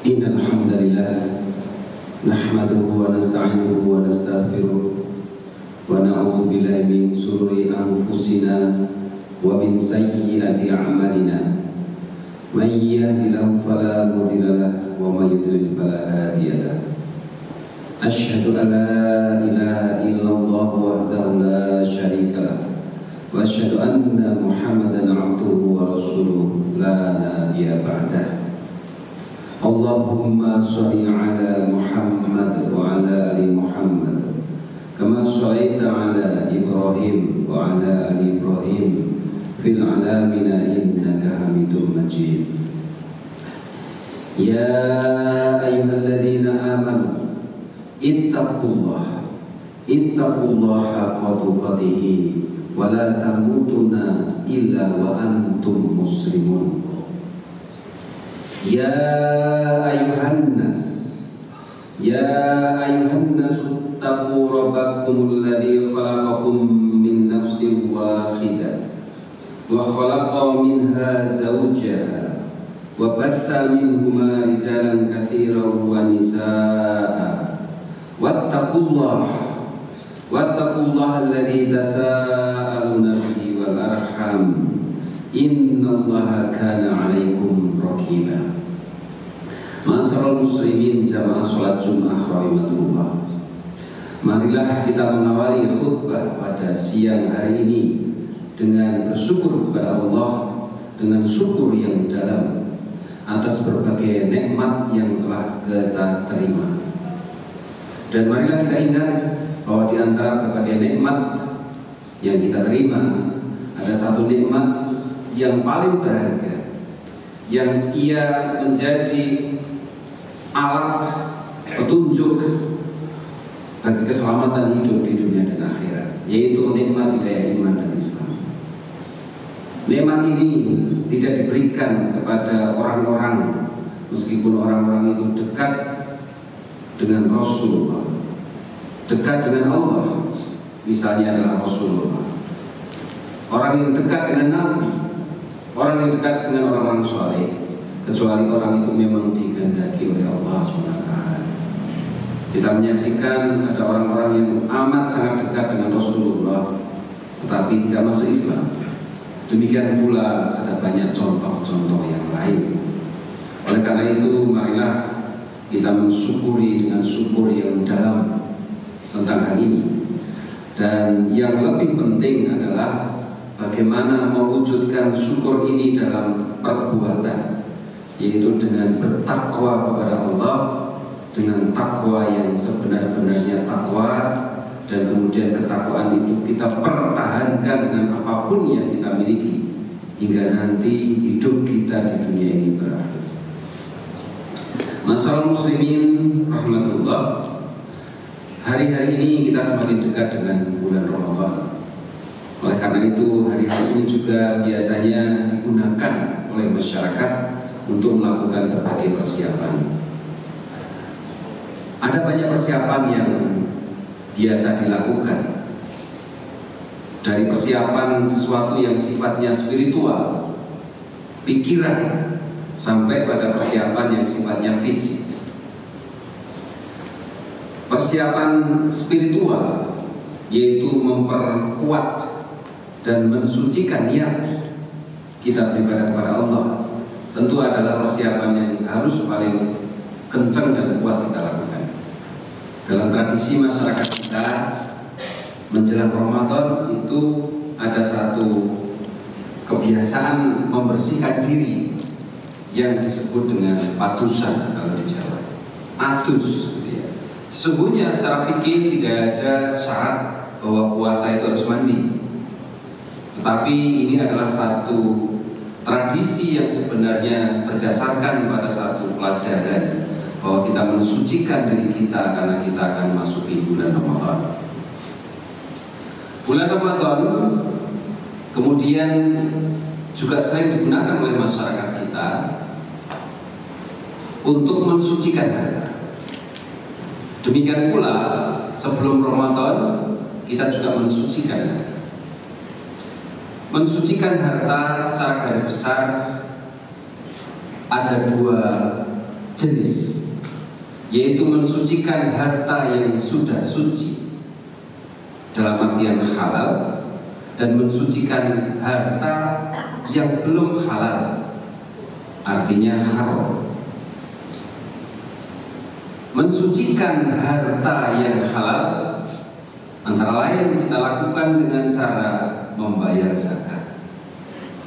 Innal hamdalillah nahmaduhu wa nasta'inuhu wa nastaghfiruh wa na'udzu billahi min shururi anfusina wa min sayyiati a'malina. Man yahdihillahu fala mudilla lahu wa may yudlil fala hadiya lahu. Asyhadu an la ilaha illallah wahdahu la syarika lahu wa asyhadu anna Muhammadan 'abduhu wa rasuluh la nabiyya ba'dahu. Allahumma sholli ala Muhammad wa ala ali Muhammad kama shallaita ala Ibrahim wa ala ali Ibrahim fil alamin innaka Hamidum Majid. Ya ayyuhalladzina amanu ittaqullaha haqqa tuqatih wa la tamutunna illa wa antum muslimun. Ya ayuhan nas taqu rabbakum alladhi khalaqakum min nafsin wahidah wa khalaqa minha zawjaha wa batha minhuma rijalan katsiran wa nisaa wattaqullaha alladhi tasaaluna bihi wal arham innallaha kana 'alaikum raqiba. Ma'asyiral muslimin jamaah salat Jumat rahimakumullah. Marilah kita mengawali khutbah pada siang hari ini dengan bersyukur kepada Allah, dengan syukur yang dalam atas berbagai nikmat yang telah kita terima. Dan marilah kita ingat bahwa di antara berbagai nikmat yang kita terima ada satu nikmat yang paling berharga, yang ia menjadi alat petunjuk bagi keselamatan hidup di dunia dan akhirat, yaitu nikmat hidayah iman dan Islam. Nikmat ini tidak diberikan kepada orang-orang meskipun orang-orang itu dekat dengan Rasulullah, dekat dengan Allah, misalnya adalah Rasulullah. Orang yang dekat dengan Nabi, orang yang dekat dengan orang-orang saleh, kecuali orang itu memang dikehendaki oleh Allah SWT. Kita menyaksikan ada orang-orang yang amat sangat dekat dengan Rasulullah tetapi tidak masuk Islam. Demikian pula ada banyak contoh-contoh yang lain. Oleh karena itu marilah kita mensyukuri dengan syukur yang dalam tentang hal ini. Dan yang lebih penting adalah bagaimana mewujudkan syukur ini dalam perbuatan, yaitu dengan bertakwa kepada Allah, dengan takwa yang sebenar-benarnya takwa, dan kemudian ketakwaan itu kita pertahankan dengan apapun yang kita miliki hingga nanti hidup kita di dunia ini berakhir. Masyaallah muslimin rahmatullah, hari-hari ini kita semakin dekat dengan bulan Ramadan. Oleh karena itu hari-hari ini juga biasanya digunakan oleh masyarakat untuk melakukan berbagai persiapan. Ada banyak persiapan yang biasa dilakukan, dari persiapan sesuatu yang sifatnya spiritual, pikiran, sampai pada persiapan yang sifatnya fisik. Persiapan spiritual yaitu memperkuat dan mensucikan niat kita beribadah kepada Allah, tentu adalah persiapan yang harus paling kencang dan kuat kita lakukan. Dalam tradisi masyarakat kita, menjelang Ramadan itu ada satu kebiasaan membersihkan diri yang disebut dengan patusan kalau di Jawa. Atus. Sesungguhnya secara fikih tidak ada syarat bahwa puasa itu harus mandi. Tetapi ini adalah satu tradisi yang sebenarnya berdasarkan pada satu pelajaran bahwa kita mensucikan diri kita karena kita akan masuki bulan Ramadan. Bulan Ramadan kemudian juga sering digunakan oleh masyarakat kita untuk mensucikan harta. Demikian pula sebelum Ramadan kita juga mensucikan harta. Mensucikan harta secara garis besar ada dua jenis, yaitu mensucikan harta yang sudah suci dalam artian halal, dan mensucikan harta yang belum halal, artinya haram. Mensucikan harta yang halal antara lain kita lakukan dengan cara membayar zakat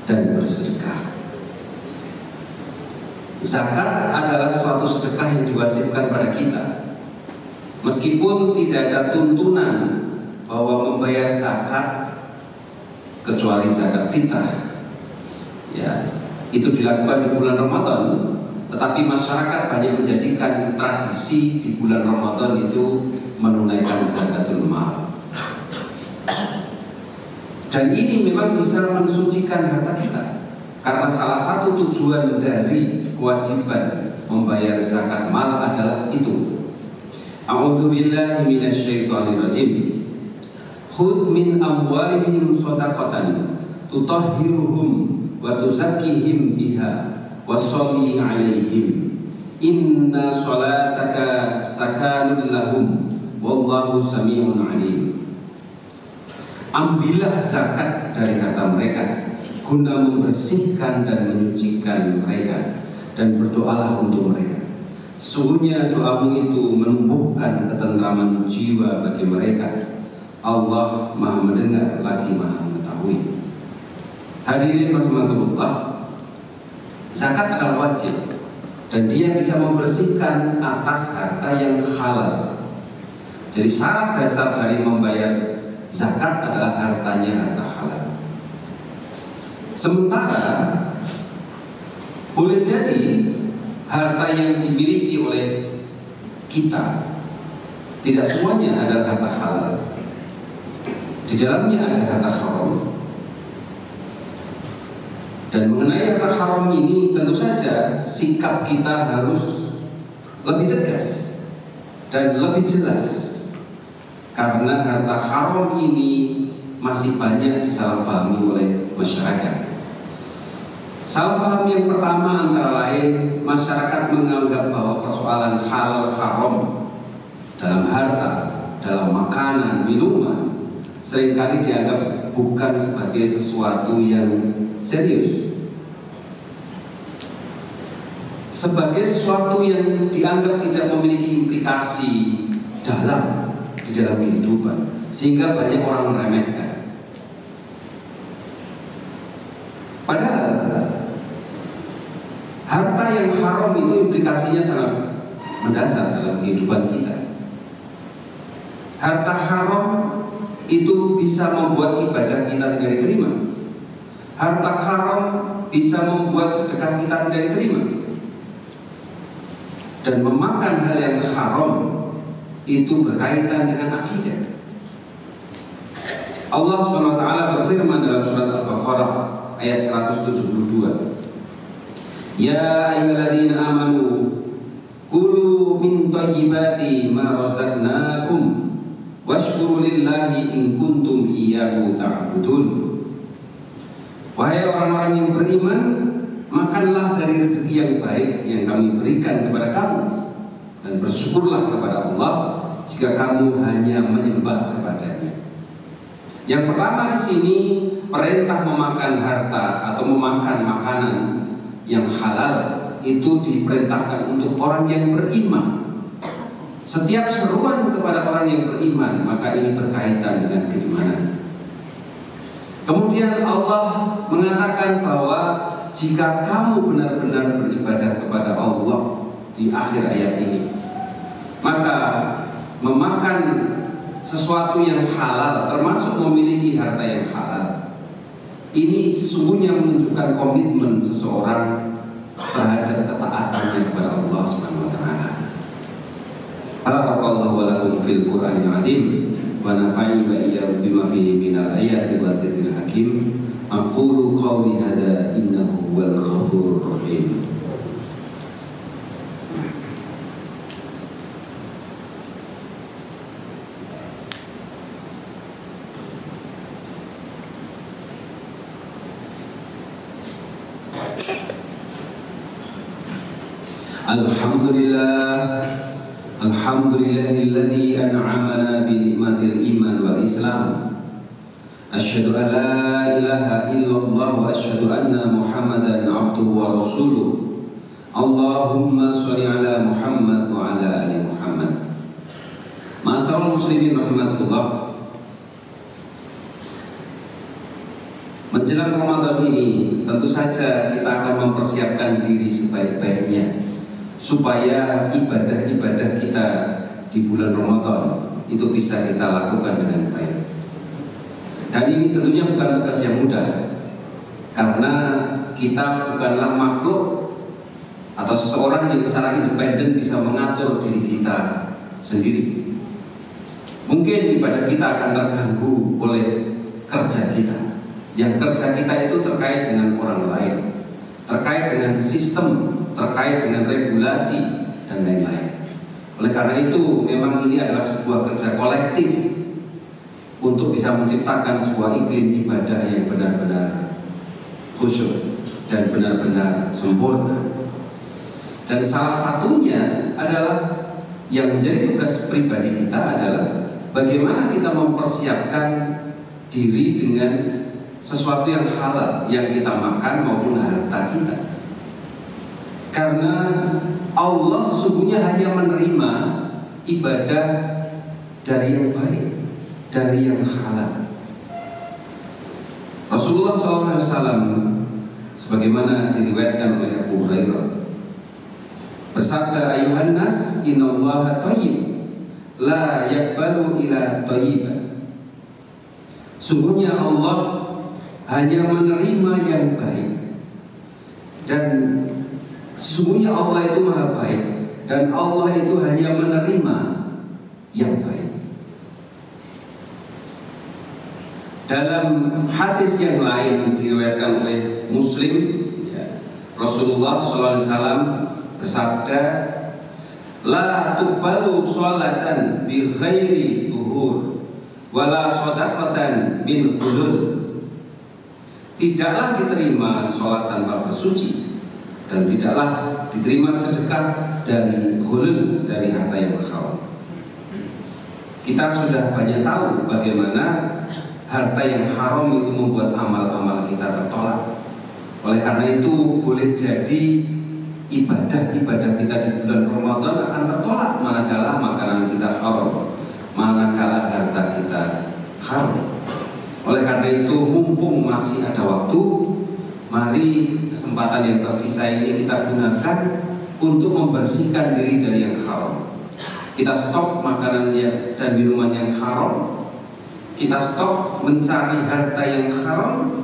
dan bersedekah. Zakat adalah suatu sedekah yang diwajibkan pada kita, meskipun tidak ada tuntunan bahwa membayar zakat kecuali zakat fitrah. Ya, itu dilakukan di bulan Ramadan, tetapi masyarakat banyak menjadikan tradisi di bulan Ramadan itu menunaikan zakatul mal. Dan ini memang bisa mensucikan harta kita, karena salah satu tujuan dari kewajiban membayar zakat mal adalah itu. A'udzubillahi minasyaitonirrajim. Khudh min amwalihim shadaqatan tutahhiruhum wa tuzakkihim biha washolli 'alaihim inna sholataka sakanun lahum wallahu sami'un 'alim. Ambillah zakat dari harta mereka guna membersihkan dan menyucikan mereka, dan berdoalah untuk mereka. Sesungguhnya doamu itu menumbuhkan ketentraman jiwa bagi mereka. Allah Maha mendengar lagi Maha mengetahui. Hadirin rahimakumullah, zakat adalah wajib dan dia bisa membersihkan atas harta yang halal. Jadi syarat dasar dari membayar zakat adalah hartanya harta halal. Sementara boleh jadi harta yang dimiliki oleh kita tidak semuanya adalah harta halal. Di dalamnya ada harta haram. Dan mengenai harta haram ini tentu saja sikap kita harus lebih tegas dan lebih jelas, karena harta haram ini masih banyak disalahpahami oleh masyarakat. Salah paham yang pertama antara lain, masyarakat menganggap bahwa persoalan halal haram dalam harta, dalam makanan, minuman seringkali dianggap bukan sebagai sesuatu yang serius, sebagai sesuatu yang dianggap tidak memiliki implikasi dalam di dalam kehidupan, sehingga banyak orang meremehkan. Padahal harta yang haram itu implikasinya sangat mendasar dalam kehidupan kita. Harta haram itu bisa membuat ibadah kita tidak diterima. Harta haram bisa membuat sedekah kita tidak diterima. Dan memakan hal yang haram itu berkaitan dengan akidah. Allah SWT berfirman dalam surat Al-Baqarah ayat 172. Ya ayyuhalladzina amanu kulu min thayyibati ma razaqnakum washkuru lillahi in kuntum iyyahu ta'budun. Wahai orang-orang yang beriman, makanlah dari rezeki yang baik yang kami berikan kepada kamu, dan bersyukurlah kepada Allah jika kamu hanya menyembah kepadanya. Yang pertama di sini, perintah memakan harta atau memakan makanan yang halal itu diperintahkan untuk orang yang beriman. Setiap seruan kepada orang yang beriman, maka ini berkaitan dengan keimanan. Kemudian Allah mengatakan bahwa jika kamu benar-benar beribadah kepada Allah di akhir ayat ini, maka memakan sesuatu yang halal, termasuk memiliki harta yang halal, ini sesungguhnya menunjukkan komitmen seseorang terhadap ketaatannya kepada Allah Subhanahu wa taala. Barakallahu wa lakum fil Qur'anil azim wa nafa'ani wa iyyakum bima fihi minal ayati wa dzikril hakim. Aqulu qawli hadza innahu huwal ghafurur rahim. Alhamdulillahilladzi an'amana bi ni'matil iman wal islam. Asyhadu an la ilaha illallah wa asyhadu anna Muhammadan abduhu wa rasuluh. Allahumma sholli ala Muhammad wa ala ali Muhammad. Ma'asyiral muslimin rahimakumullah. Menjelang Ramadan ini tentu saja kita akan mempersiapkan diri sebaik-baiknya supaya ibadah-ibadah kita di bulan Ramadan itu bisa kita lakukan dengan baik. Dan ini tentunya bukan tugas yang mudah, karena kita bukanlah makhluk atau seseorang yang secara independen bisa mengatur diri kita sendiri. Mungkin ibadah kita akan terganggu oleh kerja kita. Yang kerja kita itu terkait dengan orang lain, terkait dengan sistem, terkait dengan regulasi, dan lain-lain. Oleh karena itu, memang ini adalah sebuah kerja kolektif untuk bisa menciptakan sebuah iklim ibadah yang benar-benar khusyuk dan benar-benar sempurna. Dan salah satunya adalah yang menjadi tugas pribadi kita adalah bagaimana kita mempersiapkan diri dengan sesuatu yang halal yang kita makan maupun harta kita. Karena Allah sesungguhnya hanya menerima ibadah dari yang baik, dari yang halal. Rasulullah SAW sebagaimana diriwayatkan oleh Abu Hurairah bersabda, ayuhan nas innallaha thayyib la yaqbalu ila thayyiban. Sungguhnya Allah hanya menerima yang baik, dan sesungguhnya Allah itu maha baik, dan Allah itu hanya menerima yang baik. Dalam hadis yang lain diriwayatkan oleh Muslim, Rasulullah SAW bersabda, la tuqbalu sholatan bi ghairi tuhur wala shadaqatan min qulul. Tidaklah diterima sholat tanpa bersuci, dan tidaklah diterima sedekah dari ghulul, dari harta yang haram. Kita sudah banyak tahu bagaimana harta yang haram itu membuat amal-amal kita tertolak. Oleh karena itu boleh jadi ibadah-ibadah kita di bulan Ramadan akan tertolak manakala makanan kita haram, manakala harta kita haram. Oleh karena itu, mumpung masih ada waktu, mari kesempatan yang tersisa ini kita gunakan untuk membersihkan diri dari yang haram. Kita stop makanan dan minuman yang haram. Kita stop mencari harta yang haram.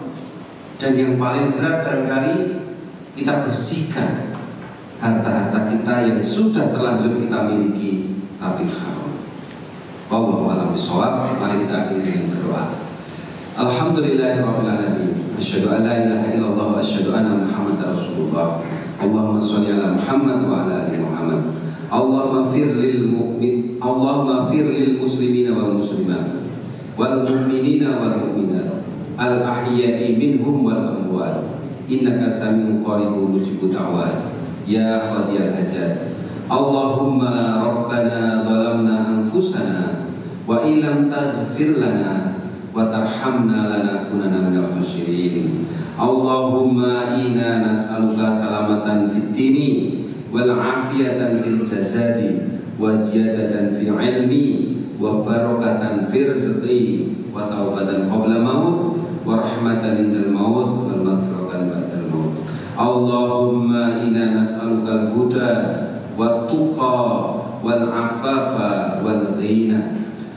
Dan yang paling berat barangkali, kita bersihkan harta-harta kita yang sudah terlanjur kita miliki tapi haram. Wallahu a'lam bishawab. Mari kita akhiri dengan berdoa. Alhamdulillahirabbil alamin. Asyhadu an la ilaha illallah wa asyhadu anna Muhammadar Rasulullah. Allahumma shalli ala Muhammad wa ala ali Muhammad. Allahumma fir lil mu'min, Allahumma fir lil muslimina wal muslimat wal mu'minina wal mu'minat al ahya'i minhum wal amwat. Innaka samiun qaribun mujibud da'wat. Ya qadiyal hajat. Allahumma rabbana zalamna anfusana wa illam taghfir lana wa tarhamna lanakunanna minal khasirin. Allahumma inna nas'aluka salamatan fid dini wal afiyatan fil jasadi wa ziyadatan fil ilmi wa barakatan fil rizqi wa taubatan qabla maut wa rahmatan indal maut wal maghfiratan ba'dal maut. Allahumma inna nas'aluka al-huda wat tuqa wal afafa wal ghina.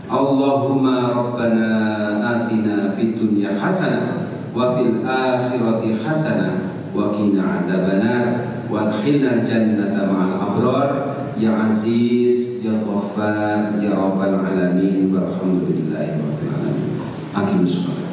Allahumma rabbana atina fid dunya hasanah wa fil akhirati hasanah wa qina adzabannar wa adkhilna jannata ma'al abrar ya aziz ya ghaffar ya rabbal alamin walhamdulillahi rabbil alamin. Aqimus shalah.